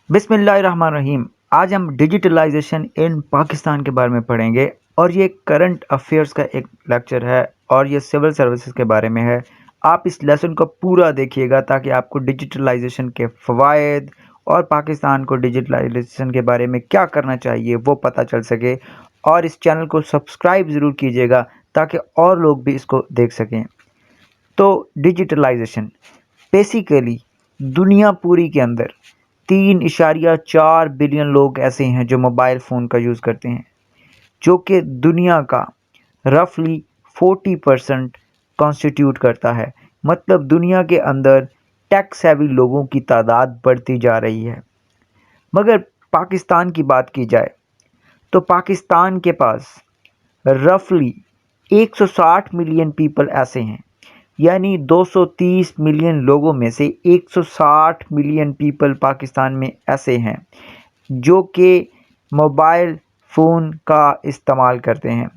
बिस्मिल्लाहिर्रहमानिर्रहीम। आज हम डिजिटलाइजेशन इन पाकिस्तान के बारे में पढ़ेंगे और ये करंट अफेयर्स का एक लेक्चर है और ये सिविल सर्विसेज के बारे में है। आप इस लेसन को पूरा देखिएगा ताकि आपको डिजिटलाइजेशन के फ़वाइद और पाकिस्तान को डिजिटलाइजेशन के बारे में क्या करना चाहिए वो पता चल सके। और इस चैनल को सब्सक्राइब ज़रूर कीजिएगा ताकि और लोग भी इसको देख सकें। तो डिजिटलाइजेशन बेसिकली दुनिया पूरी के अंदर 3.4 बिलियन लोग ऐसे हैं जो मोबाइल फ़ोन का यूज़ करते हैं, जो कि दुनिया का रफली 40% कॉन्स्टिट्यूट करता है। मतलब दुनिया के अंदर टेक सेवी लोगों की तादाद बढ़ती जा रही है। मगर पाकिस्तान की बात की जाए तो पाकिस्तान के पास रफली 160 मिलियन पीपल ऐसे हैं, यानी 230 मिलियन लोगों में से 160 मिलियन पीपल पाकिस्तान में ऐसे हैं जो कि मोबाइल फ़ोन का इस्तेमाल करते हैं,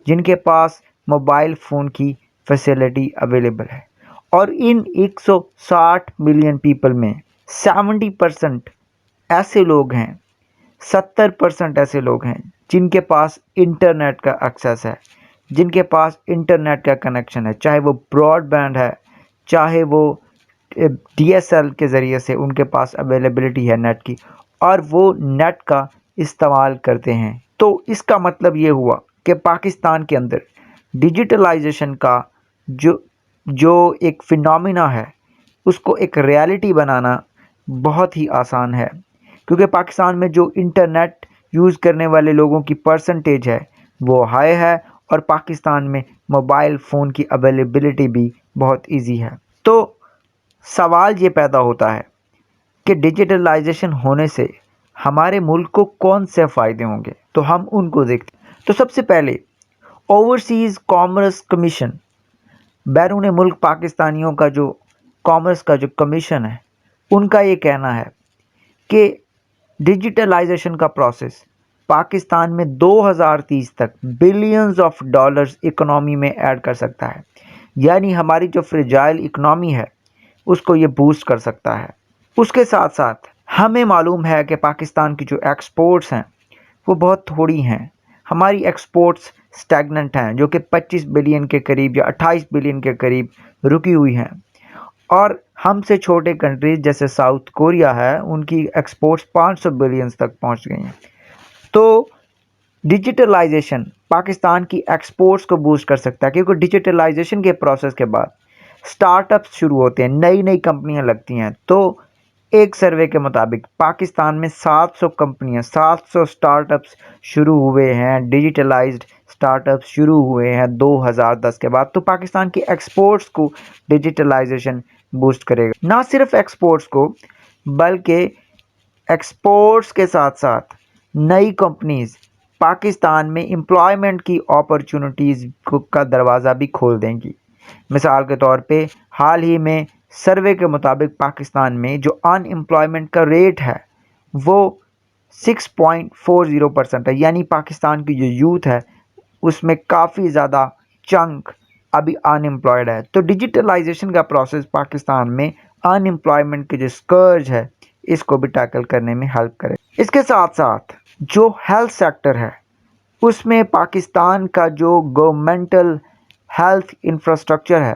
जिनके पास मोबाइल फ़ोन की फैसिलिटी अवेलेबल है। और इन 160 मिलियन पीपल में 70% ऐसे लोग हैं, 70% ऐसे लोग हैं जिनके पास इंटरनेट का एक्सेस है, जिनके पास इंटरनेट का कनेक्शन है, चाहे वो ब्रॉडबैंड है, चाहे वो डीएसएल के ज़रिए से उनके पास अवेलेबिलिटी है नेट की, और वो नेट का इस्तेमाल करते हैं। तो इसका मतलब ये हुआ कि पाकिस्तान के अंदर डिजिटलाइजेशन का जो जो एक फिनोमिना है उसको एक रियलिटी बनाना बहुत ही आसान है, क्योंकि पाकिस्तान में जो इंटरनेट यूज़ करने वाले लोगों की परसेंटेज है वो हाई है और पाकिस्तान में मोबाइल फ़ोन की अवेलेबिलिटी भी बहुत इजी है। तो सवाल ये पैदा होता है कि डिजिटलाइजेशन होने से हमारे मुल्क को कौन से फ़ायदे होंगे, तो हम उनको देखते हैं। तो सबसे पहले ओवरसीज़ कॉमर्स कमीशन, बैरून मुल्क पाकिस्तानियों का जो कॉमर्स का जो कमीशन है, उनका ये कहना है कि डिजिटलाइजेशन का प्रोसेस पाकिस्तान में 2030 तक बिलियंस ऑफ डॉलर्स इकोनॉमी में ऐड कर सकता है। यानी हमारी जो फ्रेजाइल इकोनॉमी है उसको ये बूस्ट कर सकता है। उसके साथ साथ हमें मालूम है कि पाकिस्तान की जो एक्सपोर्ट्स हैं वो बहुत थोड़ी हैं। हमारी एक्सपोर्ट्स स्टैगनेंट हैं, जो कि 25 बिलियन के करीब या 28 बिलियन के करीब रुकी हुई हैं। और हमसे छोटे कंट्रीज जैसे साउथ कोरिया है, उनकी एक्सपोर्ट्स 500 बिलियंस तक पहुंच गई हैं। तो डिजिटलाइजेशन पाकिस्तान की एक्सपोर्ट्स को बूस्ट कर सकता है, क्योंकि डिजिटलाइजेशन के प्रोसेस के बाद स्टार्टअप्स शुरू होते हैं, नई नई कंपनियां लगती हैं। तो एक सर्वे के मुताबिक पाकिस्तान में 700 कंपनियां, 700 स्टार्टअप्स शुरू हुए हैं, डिजिटलाइज्ड स्टार्टअप्स शुरू हुए हैं 2010 के बाद। तो पाकिस्तान की एक्सपोर्ट्स को डिजिटलाइजेशन बूस्ट करेगा। ना सिर्फ एक्सपोर्ट्स को, बल्कि एक्सपोर्ट्स के साथ साथ नई कंपनीज पाकिस्तान में एम्प्लॉयमेंट की अपॉर्चुनिटीज़ का दरवाज़ा भी खोल देंगी। मिसाल के तौर पे हाल ही में सर्वे के मुताबिक पाकिस्तान में जो अनएम्प्लॉयमेंट का रेट है वो 6.40% है, यानी पाकिस्तान की जो यूथ है उसमें काफ़ी ज़्यादा चंक अभी अनएम्प्लॉयड है। तो डिजिटलाइजेशन का प्रोसेस पाकिस्तान में अनएम्प्लॉयमेंट के जो स्कर्ज है इसको भी टैकल करने में हेल्प करे। इसके साथ साथ जो हेल्थ सेक्टर है उसमें पाकिस्तान का जो गवर्नमेंटल हेल्थ इंफ्रास्ट्रक्चर है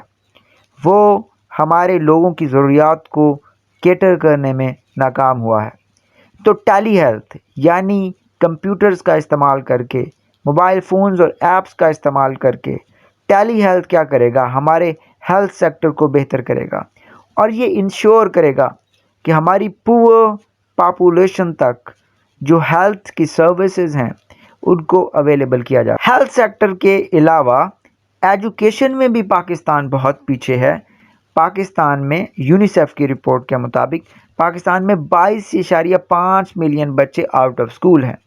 वो हमारे लोगों की ज़रूरियात को कैटर करने में नाकाम हुआ है। तो टेली हेल्थ यानी कंप्यूटर्स का इस्तेमाल करके, मोबाइल फ़ोन्स और ऐप्स का इस्तेमाल करके टेली हेल्थ क्या करेगा, हमारे हेल्थ सेक्टर को बेहतर करेगा और ये इंश्योर करेगा कि हमारी पुअर पॉपुलेशन तक जो हेल्थ की सर्विसेज हैं उनको अवेलेबल किया जाए। हेल्थ सेक्टर के अलावा एजुकेशन में भी पाकिस्तान बहुत पीछे है। पाकिस्तान में यूनिसेफ की रिपोर्ट के मुताबिक पाकिस्तान में 22.5 मिलियन बच्चे आउट ऑफ स्कूल हैं।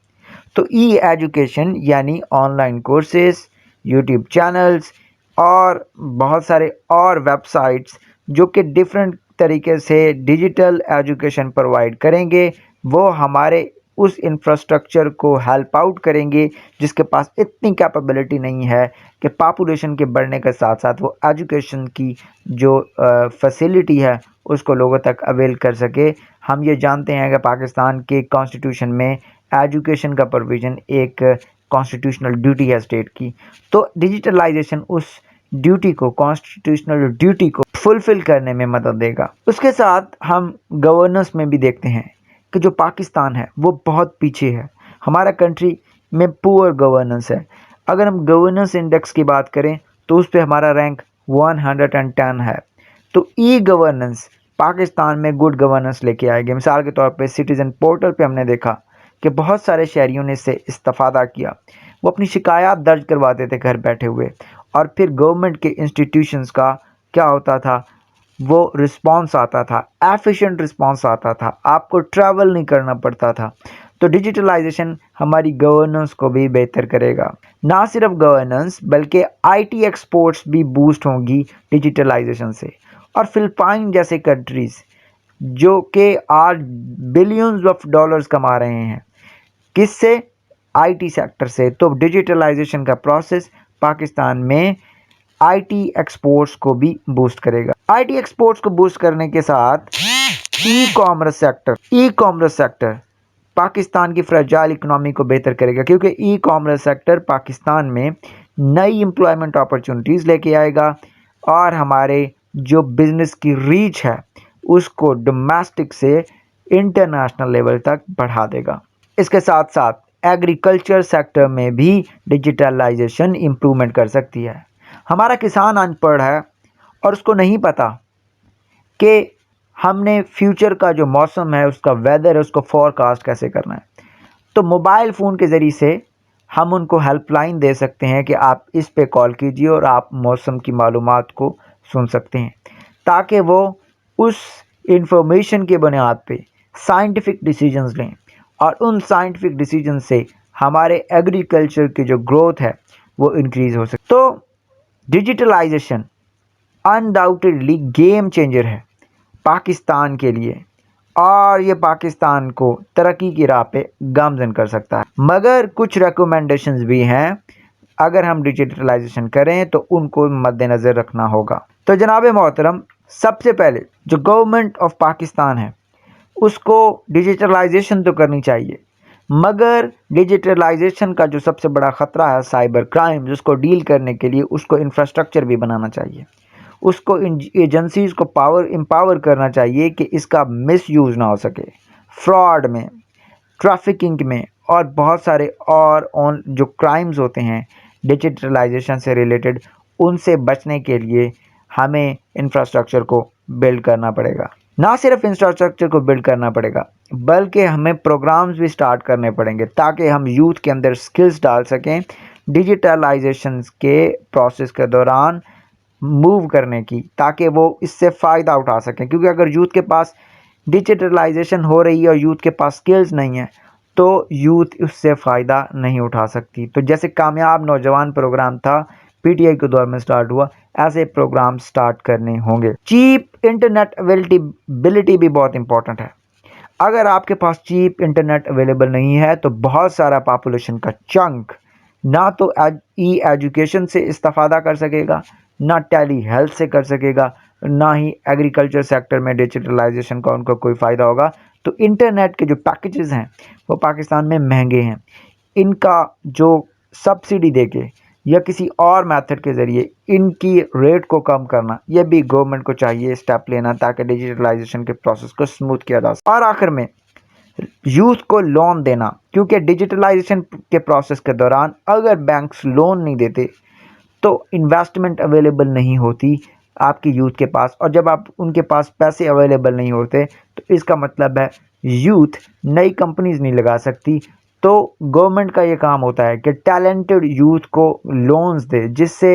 तो ई एजुकेशन यानी ऑनलाइन कोर्सेज, यूट्यूब चैनल्स और बहुत सारे और वेबसाइट्स जो कि डिफरेंट तरीके से डिजिटल एजुकेशन प्रोवाइड करेंगे, वो हमारे उस इंफ्रास्ट्रक्चर को हेल्प आउट करेंगे जिसके पास इतनी कैपेबिलिटी नहीं है कि पॉपुलेशन के बढ़ने के साथ साथ वो एजुकेशन की जो फैसिलिटी है उसको लोगों तक अवेल कर सके। हम ये जानते हैं कि पाकिस्तान के कॉन्स्टिट्यूशन में एजुकेशन का प्रोविज़न एक कॉन्स्टिट्यूशनल ड्यूटी है स्टेट की। तो डिजिटलाइजेशन उस ड्यूटी को, कॉन्स्टिट्यूशनल ड्यूटी को फुलफ़िल करने में मदद देगा। उसके साथ हम गवर्नेंस में भी देखते हैं कि जो पाकिस्तान है वो बहुत पीछे है। हमारा कंट्री में पुअर गवर्नेंस है। अगर हम गवर्नेंस इंडेक्स की बात करें तो उस पे हमारा रैंक 110 है। तो ई गवर्नेंस पाकिस्तान में गुड गवर्नेंस लेके आएगी। मिसाल के तौर पे सिटीज़न पोर्टल पे हमने देखा कि बहुत सारे शहरियों ने इससे इस्तेफ़ादा किया। वो अपनी शिकायत दर्ज करवाते थे घर बैठे हुए, और फिर गवर्नमेंट के इंस्टीट्यूशंस का क्या होता था, वो रिस्पांस आता था, एफिशिएंट रिस्पांस आता था, आपको ट्रैवल नहीं करना पड़ता था। तो डिजिटलाइजेशन हमारी गवर्नेंस को भी बेहतर करेगा। ना सिर्फ गवर्नेंस बल्कि आईटी एक्सपोर्ट्स भी बूस्ट होंगी डिजिटलाइजेशन से। और फिलिपाइन जैसे कंट्रीज़ जो कि आज बिलियंस ऑफ डॉलर्स कमा रहे हैं, किससे? आईटी सेक्टर से। तो डिजिटलाइजेशन का प्रोसेस पाकिस्तान में आईटी एक्सपोर्ट्स को भी बूस्ट करेगा। आईटी एक्सपोर्ट्स को बूस्ट करने के साथ ई कॉमर्स सेक्टर पाकिस्तान की फ्रेजाइल इकोनॉमी को बेहतर करेगा, क्योंकि ई कॉमर्स सेक्टर पाकिस्तान में नई एम्प्लॉयमेंट अपॉर्चुनिटीज़ लेके आएगा और हमारे जो बिज़नेस की रीच है उसको डोमेस्टिक से इंटरनेशनल लेवल तक बढ़ा देगा। इसके साथ साथ एग्रीकल्चर सेक्टर में भी डिजिटलाइजेशन इम्प्रूवमेंट कर सकती है। हमारा किसान अनपढ़ है और उसको नहीं पता कि हमने फ्यूचर का जो मौसम है, उसका वेदर है, उसको फोरकास्ट कैसे करना है। तो मोबाइल फ़ोन के ज़रिए से हम उनको हेल्पलाइन दे सकते हैं कि आप इस पे कॉल कीजिए और आप मौसम की मालूमात को सुन सकते हैं, ताकि वो उस इंफॉर्मेशन के बुनियाद पे साइंटिफिक डिसीजंस लें और उन साइंटिफिक डिसीजन से हमारे एग्रीकल्चर की जो ग्रोथ है वो इंक्रीज़ हो सके। तो डिजिटलाइजेशन अनडाउटेडली गेम चेंजर है पाकिस्तान के लिए, और ये पाकिस्तान को तरक्की की राह पे गामज़न कर सकता है। मगर कुछ रिकमेंडेशंस भी हैं, अगर हम डिजिटलाइजेशन करें तो उनको मद्देनज़र रखना होगा। तो जनाब मोहतरम, सबसे पहले जो गवर्नमेंट ऑफ पाकिस्तान है उसको डिजिटलाइजेशन तो करनी चाहिए, मगर डिजिटलाइजेशन का जो सबसे बड़ा ख़तरा है साइबर क्राइम, जिसको डील करने के लिए उसको इंफ्रास्ट्रक्चर भी बनाना चाहिए। उसको एजेंसीज़ को एम्पावर करना चाहिए कि इसका मिसयूज़ ना हो सके। फ्रॉड में, ट्रैफिकिंग में और बहुत सारे और ऑन जो क्राइम्स होते हैं डिजिटलाइजेशन से रिलेटेड, उनसे बचने के लिए हमें इंफ्रास्ट्रक्चर को बिल्ड करना पड़ेगा। ना सिर्फ इंफ्रास्ट्रक्चर को बिल्ड करना पड़ेगा बल्कि हमें प्रोग्राम्स भी स्टार्ट करने पड़ेंगे ताकि हम यूथ के अंदर स्किल्स डाल सकें डिजिटलाइजेशन के प्रोसेस के दौरान मूव करने की, ताकि वो इससे फ़ायदा उठा सकें। क्योंकि अगर यूथ के पास डिजिटलाइजेशन हो रही है और यूथ के पास स्किल्स नहीं है तो यूथ उससे फ़ायदा नहीं उठा सकती। तो जैसे कामयाब नौजवान प्रोग्राम था, पीटीआई के दौर में स्टार्ट हुआ, ऐसे प्रोग्राम स्टार्ट करने होंगे। चीप इंटरनेट अवेलेबिलिटी भी बहुत इंपॉर्टेंट है। अगर आपके पास चीप इंटरनेट अवेलेबल नहीं है तो बहुत सारा पॉपुलेशन का चंक ना तो ई एजुकेशन से इस्तेफादा कर सकेगा, ना टेली हेल्थ से कर सकेगा, ना ही एग्रीकल्चर सेक्टर में डिजिटलाइजेशन का उनको कोई फ़ायदा होगा। तो इंटरनेट के जो पैकेजेस हैं वो पाकिस्तान में महंगे हैं। इनका जो सब्सिडी देके या किसी और मेथड के ज़रिए इनकी रेट को कम करना, यह भी गवर्नमेंट को चाहिए स्टेप लेना, ताकि डिजिटलाइजेशन के प्रोसेस को स्मूथ किया जा सके। और आखिर में यूथ को लोन देना, क्योंकि डिजिटलाइजेशन के प्रोसेस के दौरान अगर बैंक्स लोन नहीं देते तो इन्वेस्टमेंट अवेलेबल नहीं होती आपकी यूथ के पास, और जब आप उनके पास पैसे अवेलेबल नहीं होते तो इसका मतलब है यूथ नई कंपनीज नहीं लगा सकती। तो गवर्नमेंट का ये काम होता है कि टैलेंटेड यूथ को लोन्स दे जिससे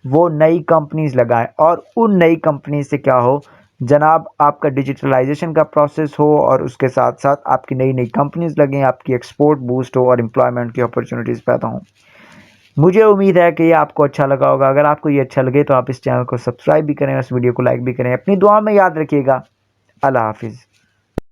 वो नई कंपनीज लगाए, और उन नई कंपनी से क्या हो जनाब, आपका डिजिटलाइजेशन का प्रोसेस हो और उसके साथ साथ आपकी नई नई कंपनीज लगें, आपकी एक्सपोर्ट बूस्ट हो और एम्प्लॉयमेंट की अपॉर्चुनिटीज़ पैदा हों। मुझे उम्मीद है कि ये आपको अच्छा लगा होगा। अगर आपको ये अच्छा लगे तो आप इस चैनल को सब्सक्राइब भी करें, इस वीडियो को लाइक भी करें। अपनी दुआ में याद रखिएगा। अल्लाह हाफिज़।